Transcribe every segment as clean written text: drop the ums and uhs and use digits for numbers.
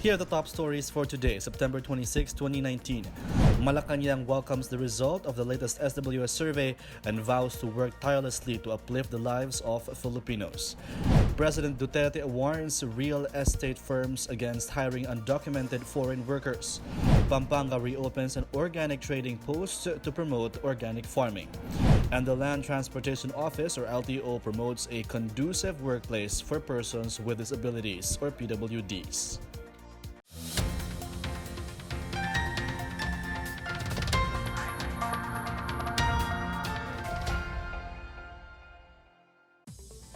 Here are the top stories for today, September 26, 2019. Malacanang welcomes the result of the latest SWS survey and vows to work tirelessly to uplift the lives of Filipinos. President Duterte warns real estate firms against hiring undocumented foreign workers. Pampanga reopens an organic trading post to promote organic farming. And the Land Transportation Office, or LTO, promotes a conducive workplace for persons with disabilities, or PWDs.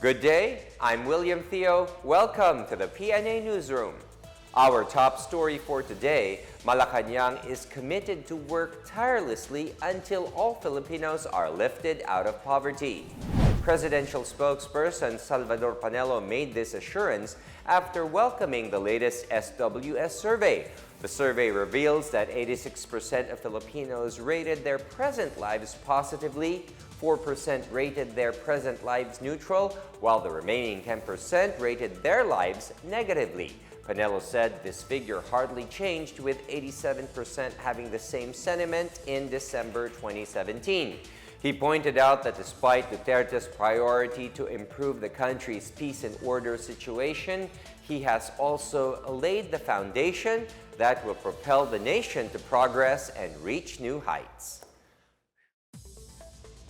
Good day, I'm William Theo. Welcome to the PNA Newsroom. Our top story for today, Malacanang is committed to work tirelessly until all Filipinos are lifted out of poverty. Presidential spokesperson Salvador Panelo made this assurance after welcoming the latest SWS survey. The survey reveals that 86% of Filipinos rated their present lives positively, 4% rated their present lives neutral, while the remaining 10% rated their lives negatively. Panelo said this figure hardly changed, with 87% having the same sentiment in December 2017. He pointed out that despite Duterte's priority to improve the country's peace and order situation, he has also laid the foundation that will propel the nation to progress and reach new heights.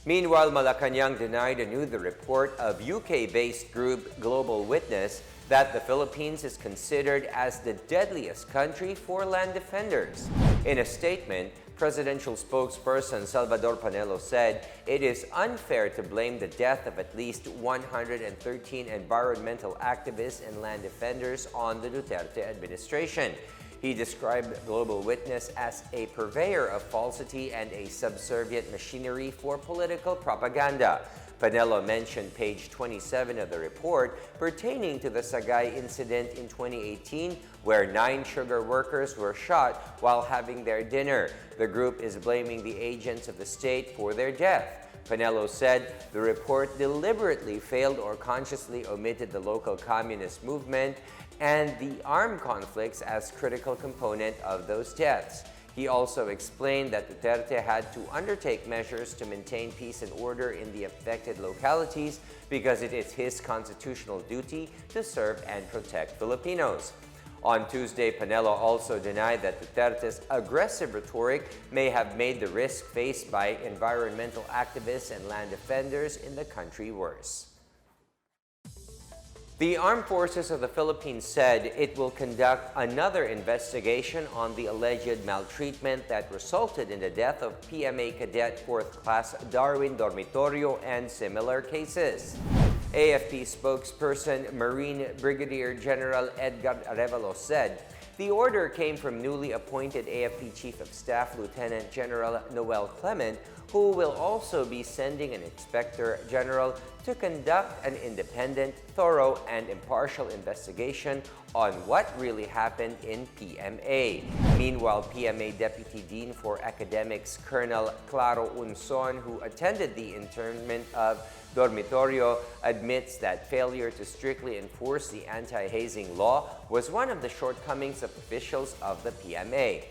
Meanwhile, Malacanang denied anew the report of UK-based group Global Witness that the Philippines is considered as the deadliest country for land defenders. In a statement, presidential spokesperson Salvador Panelo said it is unfair to blame the death of at least 113 environmental activists and land defenders on the Duterte administration. He described Global Witness as a purveyor of falsity and a subservient machinery for political propaganda. Panelo mentioned page 27 of the report pertaining to the Sagay incident in 2018, where 9 sugar workers were shot while having their dinner. The group is blaming the agents of the state for their death. Panelo said the report deliberately failed or consciously omitted the local communist movement and the armed conflicts as critical component of those deaths. He also explained that Duterte had to undertake measures to maintain peace and order in the affected localities because it is his constitutional duty to serve and protect Filipinos. On Tuesday, Panelo also denied that Duterte's aggressive rhetoric may have made the risk faced by environmental activists and land defenders in the country worse. The Armed Forces of the Philippines said it will conduct another investigation on the alleged maltreatment that resulted in the death of PMA Cadet 4th Class Darwin Dormitorio and similar cases. AFP spokesperson Marine Brigadier General Edgar Arevalo said the order came from newly appointed AFP Chief of Staff Lieutenant General Noel Clement, who will also be sending an Inspector General to conduct an independent, thorough, and impartial investigation on what really happened in PMA. Meanwhile, PMA Deputy Dean for Academics Colonel Claro Unson, who attended the internment of Dormitorio, admits that failure to strictly enforce the anti-hazing law was one of the shortcomings of officials of the PMA.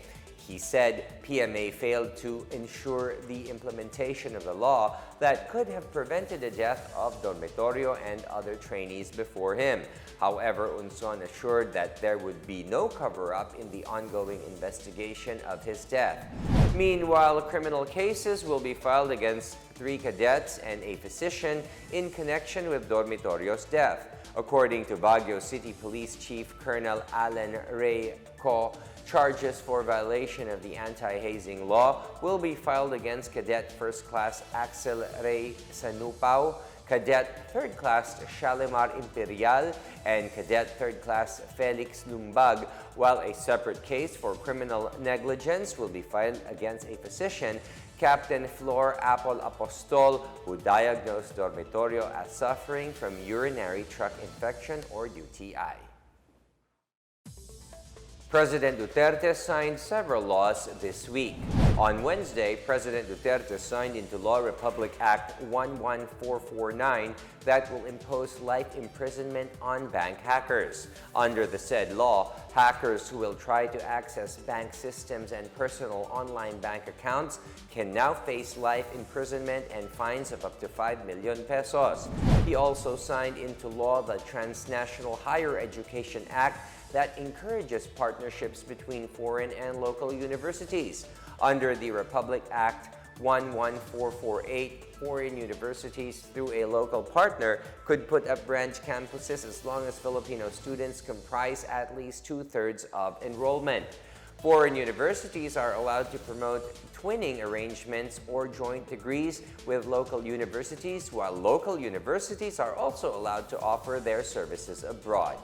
He said PMA failed to ensure the implementation of the law that could have prevented the death of Dormitorio and other trainees before him. However, Unson assured that there would be no cover-up in the ongoing investigation of his death. Meanwhile, criminal cases will be filed against 3 cadets and a physician in connection with Dormitorio's death. According to Baguio City Police Chief Colonel Alan Ray Co, charges for violation of the anti-hazing law will be filed against Cadet First Class Axel Ray Sanupao, Cadet Third Class Shalimar Imperial, and Cadet Third Class Felix Lumbag, while a separate case for criminal negligence will be filed against a physician, Captain Flor Apple Apostol, who diagnosed Dormitorio as suffering from urinary tract infection or UTI. President Duterte signed several laws this week. On Wednesday, President Duterte signed into law Republic Act 11449 that will impose life imprisonment on bank hackers. Under the said law, hackers who will try to access bank systems and personal online bank accounts can now face life imprisonment and fines of up to 5 million pesos. He also signed into law the Transnational Higher Education Act that encourages partnerships between foreign and local universities. Under the Republic Act 11448, foreign universities through a local partner could put up branch campuses as long as Filipino students comprise at least 2/3 of enrollment. Foreign universities are allowed to promote twinning arrangements or joint degrees with local universities, while local universities are also allowed to offer their services abroad.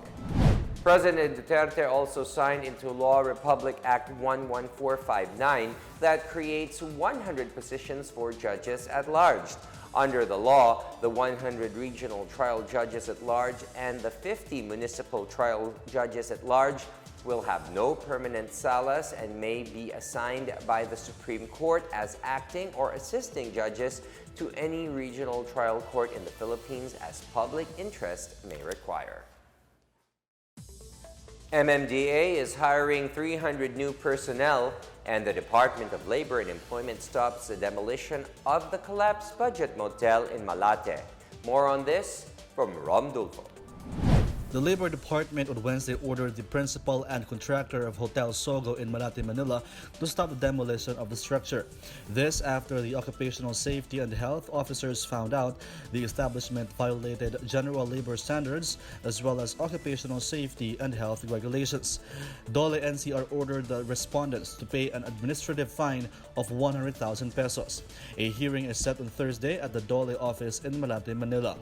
President Duterte also signed into law Republic Act 11459 that creates 100 positions for judges at large. Under the law, the 100 regional trial judges at large and the 50 municipal trial judges at large will have no permanent salas and may be assigned by the Supreme Court as acting or assisting judges to any regional trial court in the Philippines as public interest may require. MMDA is hiring 300 new personnel, and the Department of Labor and Employment stops the demolition of the collapsed budget motel in Malate. More on this from Rom Dulfo. The Labor Department on Wednesday ordered the principal and contractor of Hotel Sogo in Malate, Manila to stop the demolition of the structure. This after the occupational safety and health officers found out the establishment violated general labor standards as well as occupational safety and health regulations. Dole NCR ordered the respondents to pay an administrative fine of 100,000 pesos. A hearing is set on Thursday at the Dole office in Malate, Manila.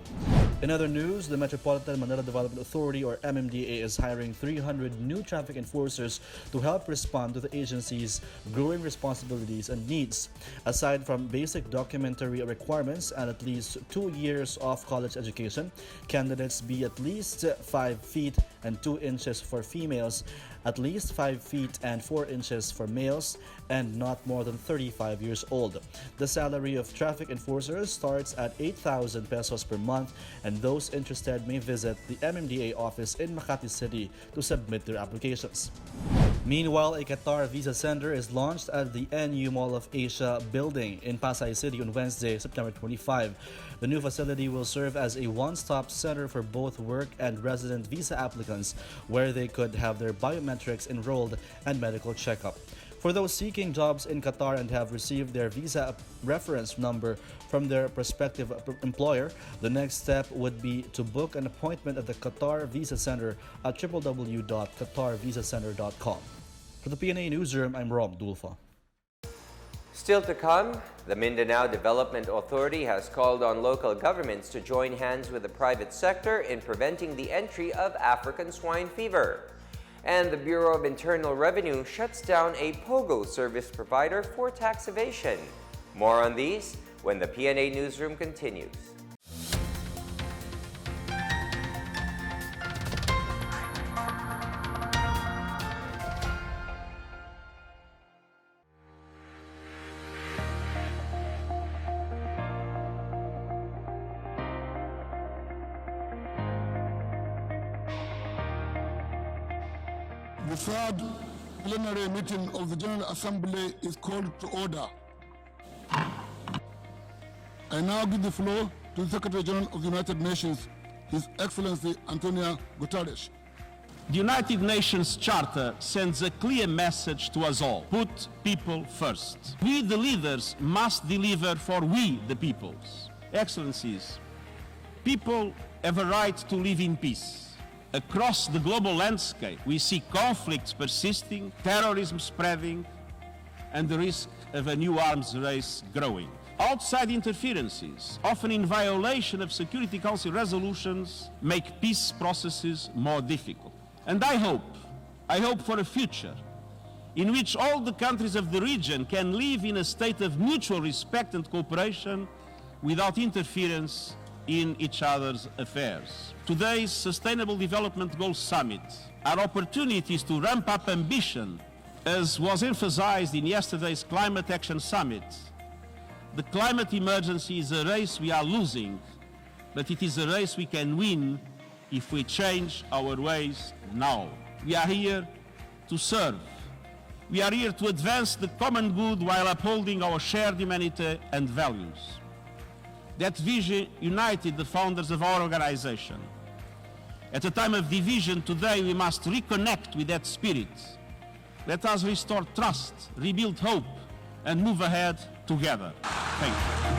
In other news, the Metropolitan Manila Development Authority or MMDA is hiring 300 new traffic enforcers to help respond to the agency's growing responsibilities and needs. Aside from basic documentary requirements and at least 2 years of college education, candidates be at least 5 feet and 2 inches for females, at least 5 feet and 4 inches for males, and not more than 35 years old. The salary of traffic enforcers starts at 8,000 pesos per month, and those interested may visit the MMDA office in Makati City to submit their applications. Meanwhile, a Qatar visa center is launched at the NU Mall of Asia building in Pasay City on Wednesday, September 25. The new facility will serve as a one-stop center for both work and resident visa applicants, where they could have their biometrics enrolled and medical checkup. For those seeking jobs in Qatar and have received their visa reference number from their prospective employer, the next step would be to book an appointment at the Qatar Visa Center at www.qatarvisacenter.com. For the PNA Newsroom, I'm Rom Dulfo. Still to come, the Mindanao Development Authority has called on local governments to join hands with the private sector in preventing the entry of African swine fever. And the Bureau of Internal Revenue shuts down a POGO service provider for tax evasion. More on these when the PNA Newsroom continues. The third plenary meeting of the General Assembly is called to order. I now give the floor to the Secretary General of the United Nations, His Excellency Antonio Guterres. The United Nations Charter sends a clear message to us all. Put people first. We, the leaders, must deliver for we, the peoples. Excellencies, people have a right to live in peace. Across the global landscape, we see conflicts persisting, terrorism spreading, and the risk of a new arms race growing. Outside interferences, often in violation of Security Council resolutions, make peace processes more difficult. And I hope for a future in which all the countries of the region can live in a state of mutual respect and cooperation without interference in each other's affairs. Today's Sustainable Development Goals Summit are opportunities to ramp up ambition As was emphasized in yesterday's Climate Action Summit, the climate emergency is a race we are losing, but it is a race we can win if we change our ways now. We are here to serve. We are here to advance the common good while upholding our shared humanity and values. That vision united the founders of our organization. At a time of division today, we must reconnect with that spirit. Let us restore trust, rebuild hope, and move ahead together. Thank you.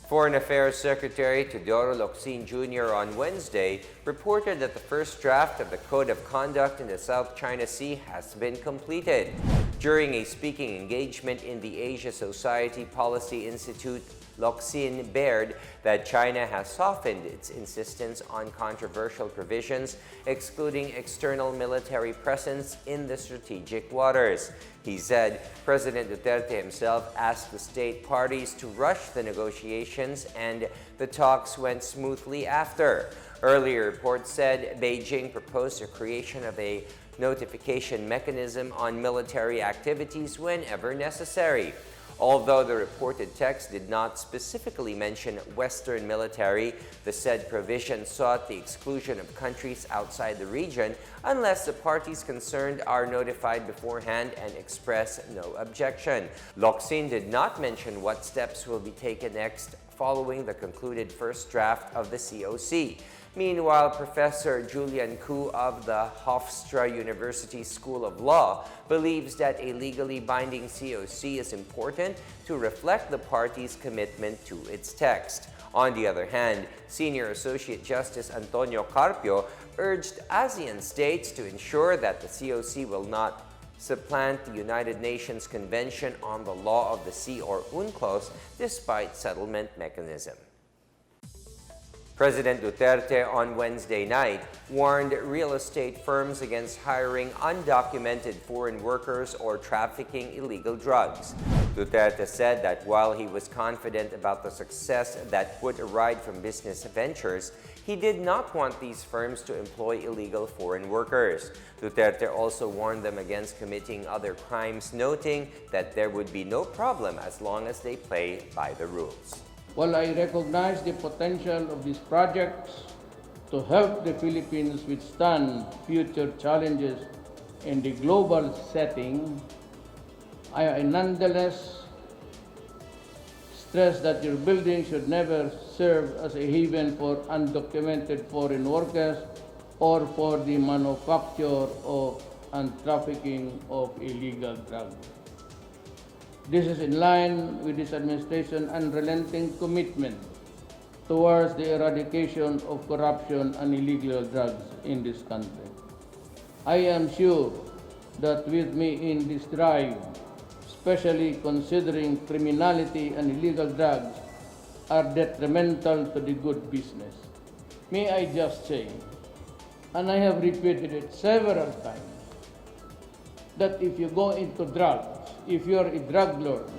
Foreign Affairs Secretary Teodoro Locsin Jr. on Wednesday reported that the first draft of the Code of Conduct in the South China Sea has been completed. During a speaking engagement in the Asia Society Policy Institute, Locsin bared that China has softened its insistence on controversial provisions, excluding external military presence in the strategic waters. He said President Duterte himself asked the state parties to rush the negotiations, and the talks went smoothly after. Earlier reports said Beijing proposed the creation of a notification mechanism on military activities whenever necessary. Although the reported text did not specifically mention Western military, the said provision sought the exclusion of countries outside the region unless the parties concerned are notified beforehand and express no objection. Locsin did not mention what steps will be taken next following the concluded first draft of the COC. Meanwhile, Professor Julian Koo of the Hofstra University School of Law believes that a legally binding COC is important to reflect the parties' commitment to its text. On the other hand, Senior Associate Justice Antonio Carpio urged ASEAN states to ensure that the COC will not supplant the United Nations Convention on the Law of the Sea, or UNCLOS, despite settlement mechanism. President Duterte on Wednesday night warned real estate firms against hiring undocumented foreign workers or trafficking illegal drugs. Duterte said that while he was confident about the success that would arise from business ventures, he did not want these firms to employ illegal foreign workers. Duterte also warned them against committing other crimes, noting that there would be no problem as long as they play by the rules. While I recognize the potential of these projects to help the Philippines withstand future challenges in the global setting, I nonetheless stress that your building should never serve as a haven for undocumented foreign workers or for the manufacture of and trafficking of illegal drugs. This is in line with this administration's unrelenting commitment towards the eradication of corruption and illegal drugs in this country. I am sure that with me in this drive, especially considering criminality and illegal drugs are detrimental to the good business. May I just say, and I have repeated it several times, that if you go into drugs, if you're a drug lord,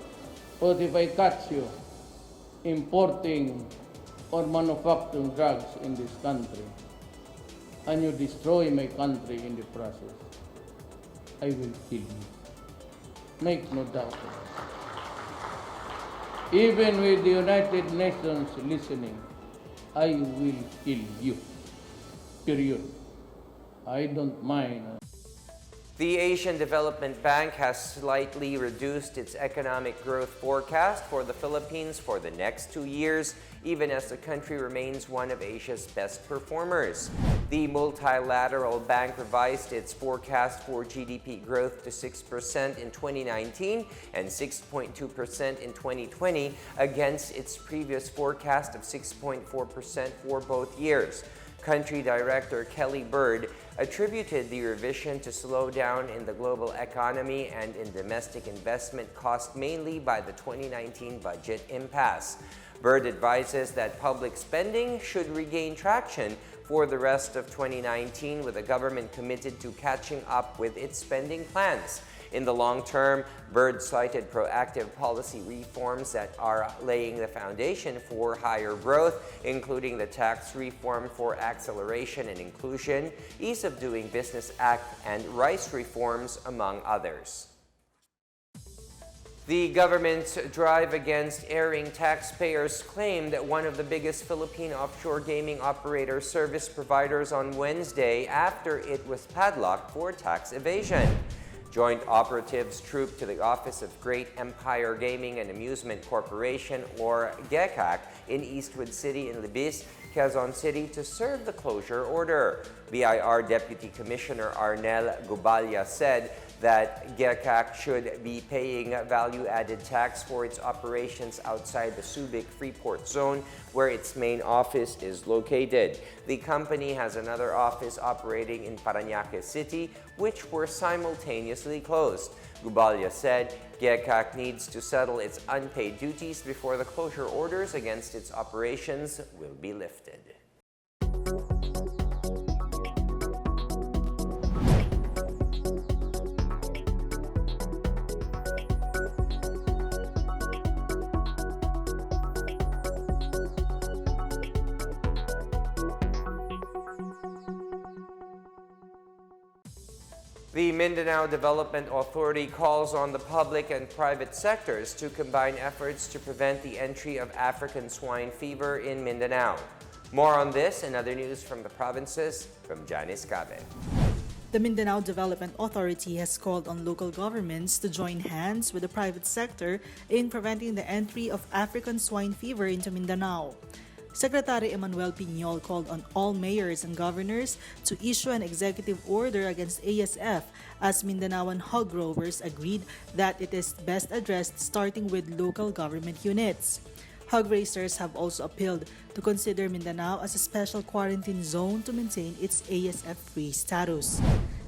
or if I catch you importing or manufacturing drugs in this country, and you destroy my country in the process, I will kill you. Make no doubt of it. Even with the United Nations listening, I will kill you. Period. I don't mind. The Asian Development Bank has slightly reduced its economic growth forecast for the Philippines for the next 2 years, even as the country remains one of Asia's best performers. The multilateral bank revised its forecast for GDP growth to 6% in 2019 and 6.2% in 2020 against its previous forecast of 6.4% for both years. Country Director Kelly Bird attributed the revision to slowdown in the global economy and in domestic investment caused mainly by the 2019 budget impasse. Bird advises that public spending should regain traction for the rest of 2019, with the government committed to catching up with its spending plans. In the long term, Byrd cited proactive policy reforms that are laying the foundation for higher growth, including the Tax Reform for Acceleration and Inclusion, Ease of Doing Business Act, and rice reforms, among others. The government's drive against erring taxpayers claimed that one of the biggest Philippine offshore gaming operator service providers on Wednesday after it was padlocked for tax evasion. Joint operatives trooped to the office of Great Empire Gaming and Amusement Corporation, or GECAC, in Eastwood City in Libis, Quezon City, to serve the closure order. BIR Deputy Commissioner Arnel Gubalya said that GECAC should be paying value-added tax for its operations outside the Subic Freeport Zone, where its main office is located. The company has another office operating in Parañaque City, which were simultaneously closed. Gubalya said GECAC needs to settle its unpaid duties before the closure orders against its operations will be lifted. The Mindanao Development Authority calls on the public and private sectors to combine efforts to prevent the entry of African swine fever in Mindanao. More on this and other news from the provinces from Janice Cabe. The Mindanao Development Authority has called on local governments to join hands with the private sector in preventing the entry of African swine fever into Mindanao. Secretary Emmanuel Piñol called on all mayors and governors to issue an executive order against ASF, as Mindanaoan hog growers agreed that it is best addressed starting with local government units. Hog raisers have also appealed to consider Mindanao as a special quarantine zone to maintain its ASF-free status.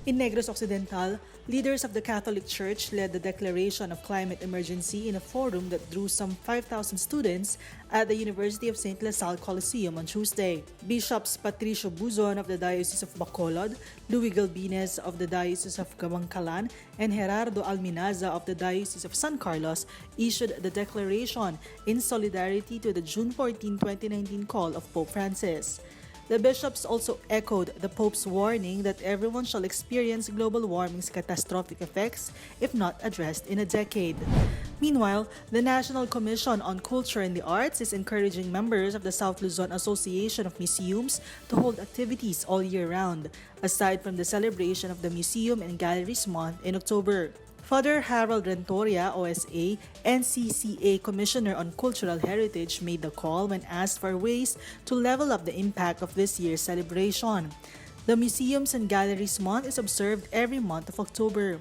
In Negros Occidental, leaders of the Catholic Church led the declaration of climate emergency in a forum that drew some 5,000 students at the University of St. LaSalle Coliseum on Tuesday. Bishops Patricio Buzon of the Diocese of Bacolod, Louis Galbines of the Diocese of Gamangkalan, and Gerardo Alminaza of the Diocese of San Carlos issued the declaration in solidarity to the June 14, 2019 call of Pope Francis. The bishops also echoed the Pope's warning that everyone shall experience global warming's catastrophic effects if not addressed in a decade. Meanwhile, the National Commission on Culture and the Arts is encouraging members of the South Luzon Association of Museums to hold activities all year round, aside from the celebration of the Museum and Galleries Month in October. Father Harold Rentoria, OSA, NCCA Commissioner on Cultural Heritage, made the call when asked for ways to level up the impact of this year's celebration. The Museums and Galleries Month is observed every month of October.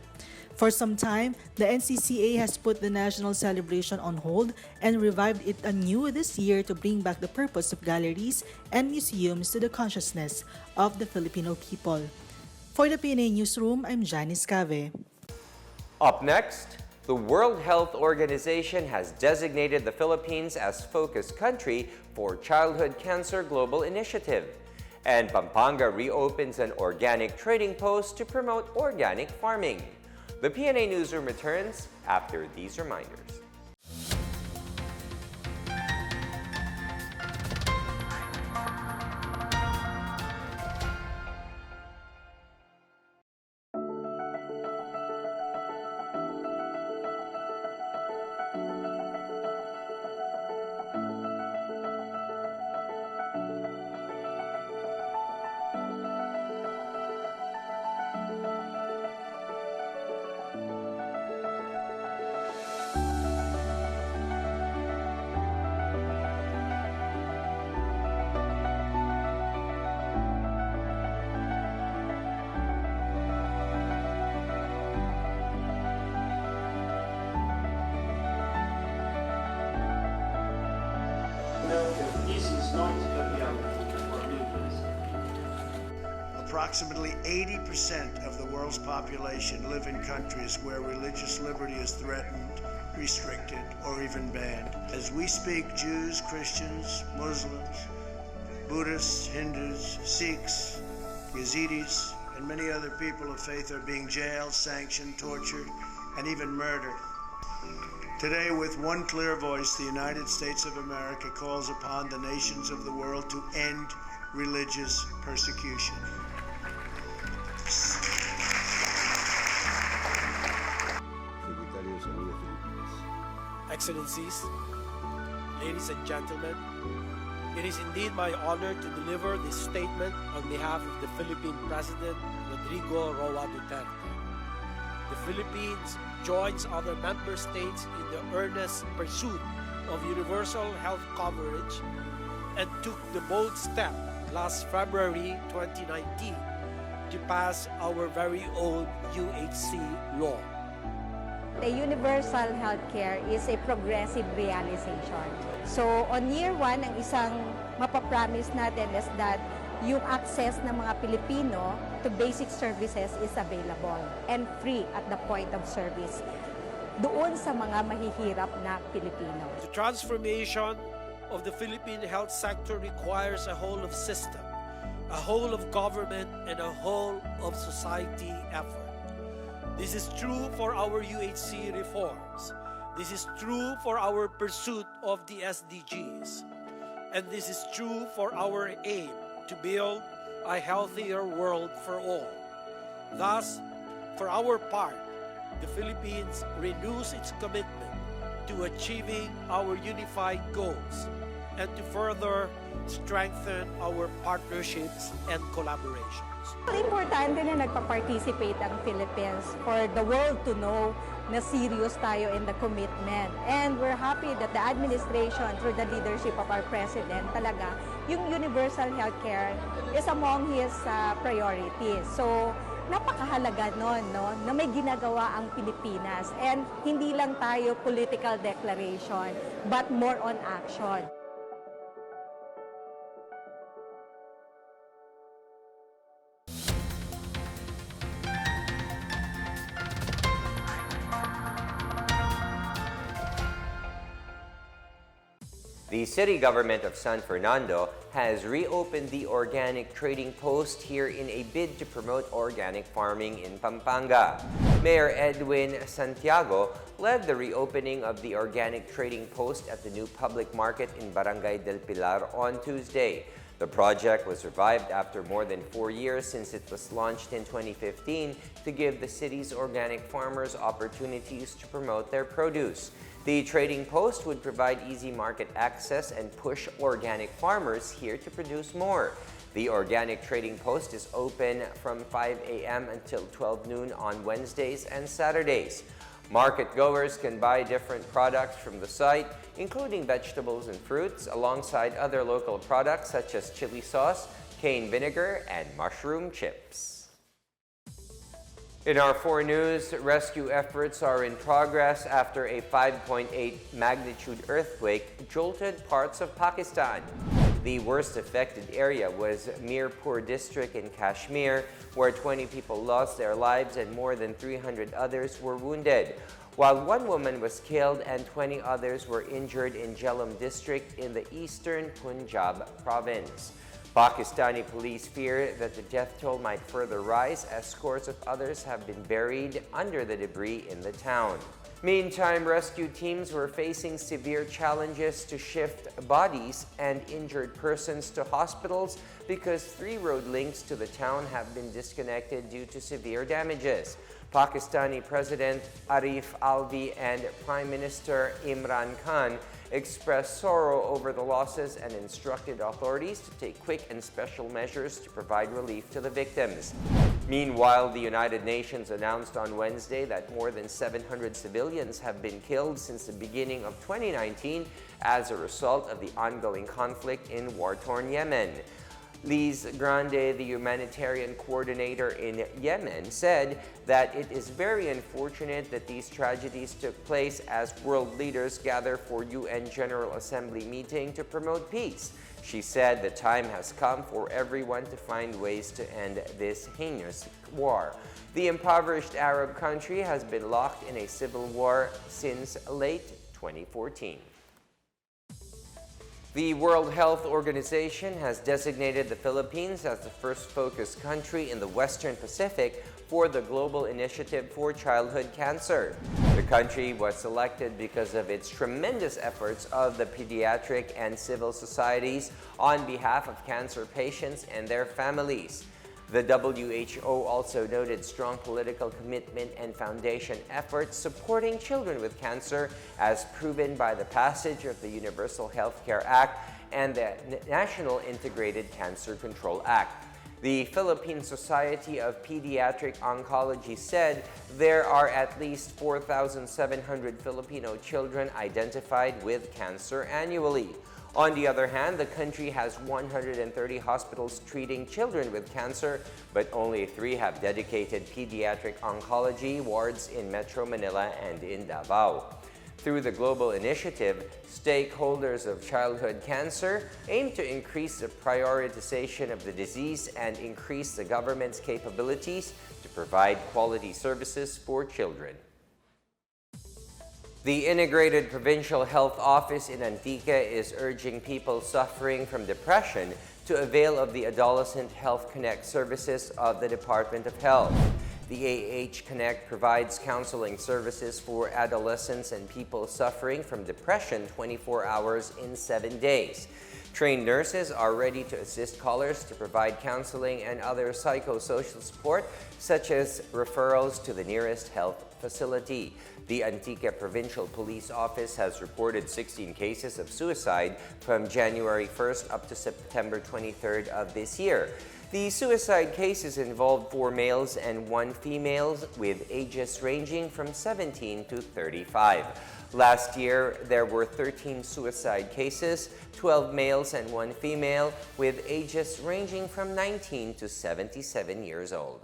For some time, the NCCA has put the national celebration on hold and revived it anew this year to bring back the purpose of galleries and museums to the consciousness of the Filipino people. For the PNA Newsroom, I'm Janice Cabe. Up next, the World Health Organization has designated the Philippines as focus country for Childhood Cancer Global Initiative. And Pampanga reopens an organic trading post to promote organic farming. The PNA Newsroom returns after these reminders. Approximately 80% of the world's population live in countries where religious liberty is threatened, restricted, or even banned. As we speak, Jews, Christians, Muslims, Buddhists, Hindus, Sikhs, Yazidis, and many other people of faith are being jailed, sanctioned, tortured, and even murdered. Today, with one clear voice, the United States of America calls upon the nations of the world to end religious persecution. Excellencies, ladies and gentlemen, it is indeed my honor to deliver this statement on behalf of the Philippine President Rodrigo Roa Duterte. The Philippines joins other member states in the earnest pursuit of universal health coverage and took the bold step last February 2019 to pass our very own UHC law. The universal healthcare is a progressive realization. So on year 1, ang isang mapapromise natin is that yung access ng mga Pilipino to basic services is available and free at the point of service doon sa mga mahihirap na Pilipino. The transformation of the Philippine health sector requires a whole of system, a whole of government, and a whole of society effort. This is true for our UHC reforms. This is true for our pursuit of the SDGs. And this is true for our aim to build a healthier world for all. Thus, for our part, the Philippines renews its commitment to achieving our unified goals and to further strengthen our partnerships and collaborations. Importante na nagpa-participate ang Philippines for the world to know na serious tayo in the commitment. And we're happy that the administration, through the leadership of our President, talaga, yung universal healthcare is among his priorities. So, napakahalaga nun, no, na may ginagawa ang Pilipinas. And hindi lang tayo political declaration, but more on action. The city government of San Fernando has reopened the organic trading post here in a bid to promote organic farming in Pampanga. Mayor Edwin Santiago led the reopening of the organic trading post at the new public market in Barangay del Pilar on Tuesday. The project was revived after more than 4 years since it was launched in 2015 to give the city's organic farmers opportunities to promote their produce. The trading post would provide easy market access and push organic farmers here to produce more. The organic trading post is open from 5 a.m. until 12 noon on Wednesdays and Saturdays. Market goers can buy different products from the site, including vegetables and fruits, alongside other local products such as chili sauce, cane vinegar, and mushroom chips. In our 4 news, rescue efforts are in progress after a 5.8 magnitude earthquake jolted parts of Pakistan. The worst affected area was Mirpur district in Kashmir, where 20 people lost their lives and more than 300 others were wounded, while 1 woman was killed and 20 others were injured in Jhelum district in the eastern Punjab province. Pakistani police fear that the death toll might further rise as scores of others have been buried under the debris in the town. Meantime, rescue teams were facing severe challenges to shift bodies and injured persons to hospitals because 3 road links to the town have been disconnected due to severe damages. Pakistani President Arif Alvi and Prime Minister Imran Khan expressed sorrow over the losses and instructed authorities to take quick and special measures to provide relief to the victims. Meanwhile, the United Nations announced on Wednesday that more than 700 civilians have been killed since the beginning of 2019 as a result of the ongoing conflict in war-torn Yemen. Liz Grande, the humanitarian coordinator in Yemen, said that it is very unfortunate that these tragedies took place as world leaders gather for UN General Assembly meeting to promote peace. She said the time has come for everyone to find ways to end this heinous war. The impoverished Arab country has been locked in a civil war since late 2014. The World Health Organization has designated the Philippines as the first focus country in the Western Pacific for the Global Initiative for Childhood Cancer. The country was selected because of its tremendous efforts of the pediatric and civil societies on behalf of cancer patients and their families. The WHO also noted strong political commitment and foundation efforts supporting children with cancer, as proven by the passage of the Universal Health Care Act and the National Integrated Cancer Control Act. The Philippine Society of Pediatric Oncology said there are at least 4,700 Filipino children identified with cancer annually. On the other hand, the country has 130 hospitals treating children with cancer, but only 3 have dedicated pediatric oncology wards in Metro Manila and in Davao. Through the global initiative, stakeholders of childhood cancer aim to increase the prioritization of the disease and increase the government's capabilities to provide quality services for children. The Integrated Provincial Health Office in Antique is urging people suffering from depression to avail of the Adolescent Health Connect services of the Department of Health. The AH Connect provides counseling services for adolescents and people suffering from depression 24 hours in 7 days. Trained nurses are ready to assist callers to provide counseling and other psychosocial support, such as referrals to the nearest health facility. The Antique Provincial Police Office has reported 16 cases of suicide from January 1st up to September 23rd of this year. The suicide cases involved 4 males and 1 female with ages ranging from 17 to 35. Last year, there were 13 suicide cases, 12 males and 1 female with ages ranging from 19 to 77 years old.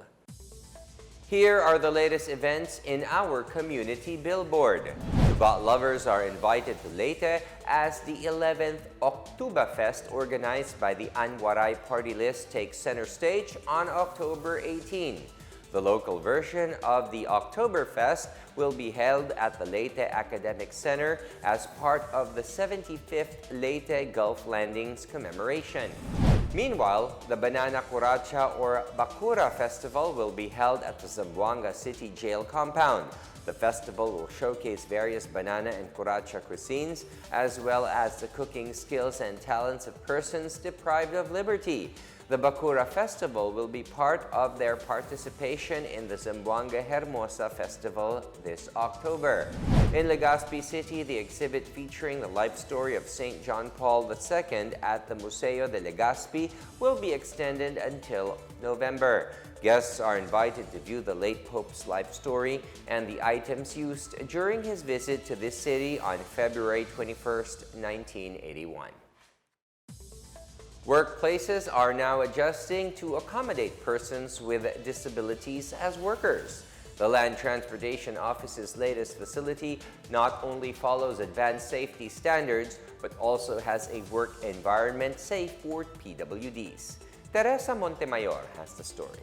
Here are the latest events in our community billboard. Gov't lovers are invited to Leyte as the 11th Oktoberfest organized by the Anwaray Party List takes center stage on October 18. The local version of the Oktoberfest will be held at the Leyte Academic Center as part of the 75th Leyte Gulf Landings commemoration. Meanwhile, the Banana Curacha or Bakura Festival will be held at the Zamboanga City Jail compound. The festival will showcase various banana and curacha cuisines, as well as the cooking skills and talents of persons deprived of liberty. The Bakura Festival will be part of their participation in the Zamboanga Hermosa Festival this October. In Legazpi City, the exhibit featuring the life story of St. John Paul II at the Museo de Legazpi will be extended until November. Guests are invited to view the late Pope's life story and the items used during his visit to this city on February 21st, 1981. Workplaces are now adjusting to accommodate persons with disabilities as workers. The Land Transportation Office's latest facility not only follows advanced safety standards, but also has a work environment safe for PWDs. Teresa Montemayor has the story.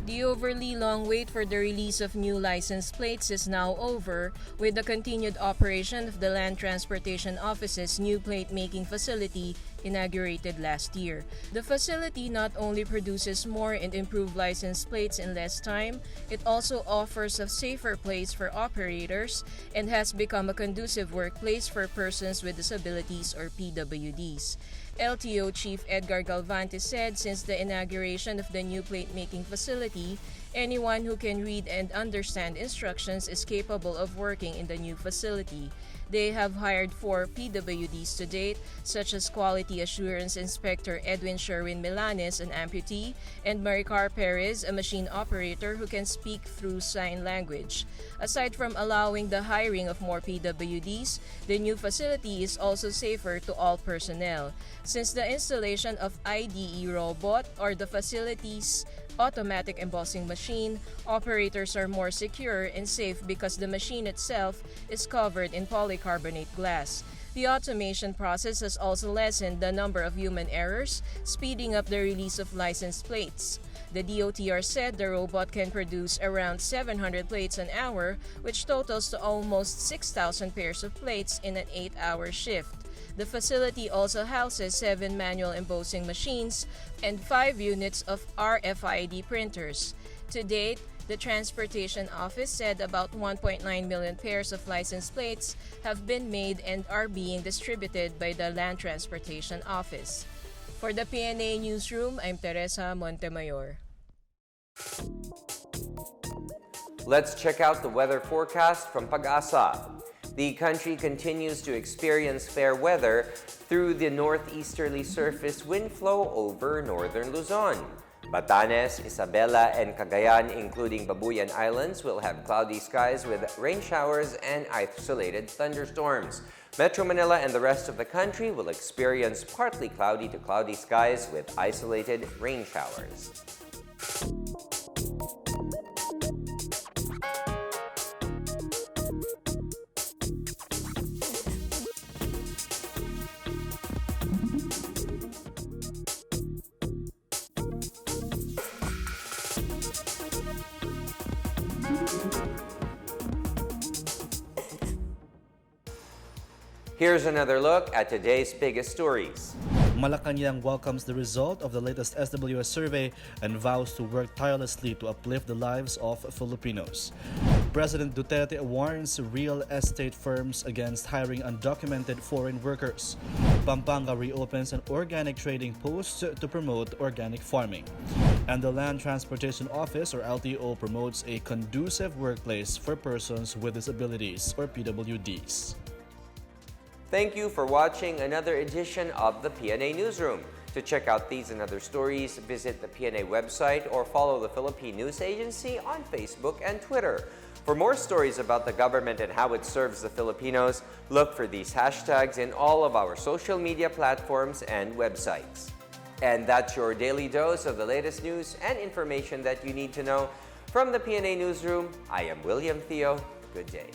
The overly long wait for the release of new license plates is now over, with the continued operation of the Land Transportation Office's new plate-making facility inaugurated last year. The facility not only produces more and improved license plates in less time, it also offers a safer place for operators and has become a conducive workplace for persons with disabilities or PWDs. LTO Chief Edgar Galvante said since the inauguration of the new plate-making facility, anyone who can read and understand instructions is capable of working in the new facility. They have hired 4 PWDs to date, such as Quality Assurance Inspector Edwin Sherwin Milanes, an amputee, and Maricar Perez, a machine operator who can speak through sign language. Aside from allowing the hiring of more PWDs, the new facility is also safer to all personnel. Since the installation of IDE robot or the facility's automatic embossing machine, operators are more secure and safe because the machine itself is covered in polycarbonate glass. The automation process has also lessened the number of human errors, speeding up the release of license plates. The DOTR said the robot can produce around 700 plates an hour, which totals to almost 6,000 pairs of plates in an 8-hour shift. The facility also houses 7 manual embossing machines and 5 units of RFID printers. To date, the Transportation Office said about 1.9 million pairs of license plates have been made and are being distributed by the Land Transportation Office. For the PNA Newsroom, I'm Teresa Montemayor. Let's check out the weather forecast from Pag-asa. The country continues to experience fair weather through the northeasterly surface wind flow over northern Luzon. Batanes, Isabela, and Cagayan, including Babuyan Islands, will have cloudy skies with rain showers and isolated thunderstorms. Metro Manila and the rest of the country will experience partly cloudy to cloudy skies with isolated rain showers. Here's another look at today's biggest stories. Malacanang welcomes the result of the latest SWS survey and vows to work tirelessly to uplift the lives of Filipinos. President Duterte warns real estate firms against hiring undocumented foreign workers. Pampanga reopens an organic trading post to promote organic farming. And the Land Transportation Office, or LTO, promotes a conducive workplace for persons with disabilities, or PWDs. Thank you for watching another edition of the PNA Newsroom. To check out these and other stories, visit the PNA website or follow the Philippine News Agency on Facebook and Twitter. For more stories about the government and how it serves the Filipinos, look for these hashtags in all of our social media platforms and websites. And that's your daily dose of the latest news and information that you need to know. From the PNA Newsroom, I am William Theo. Good day.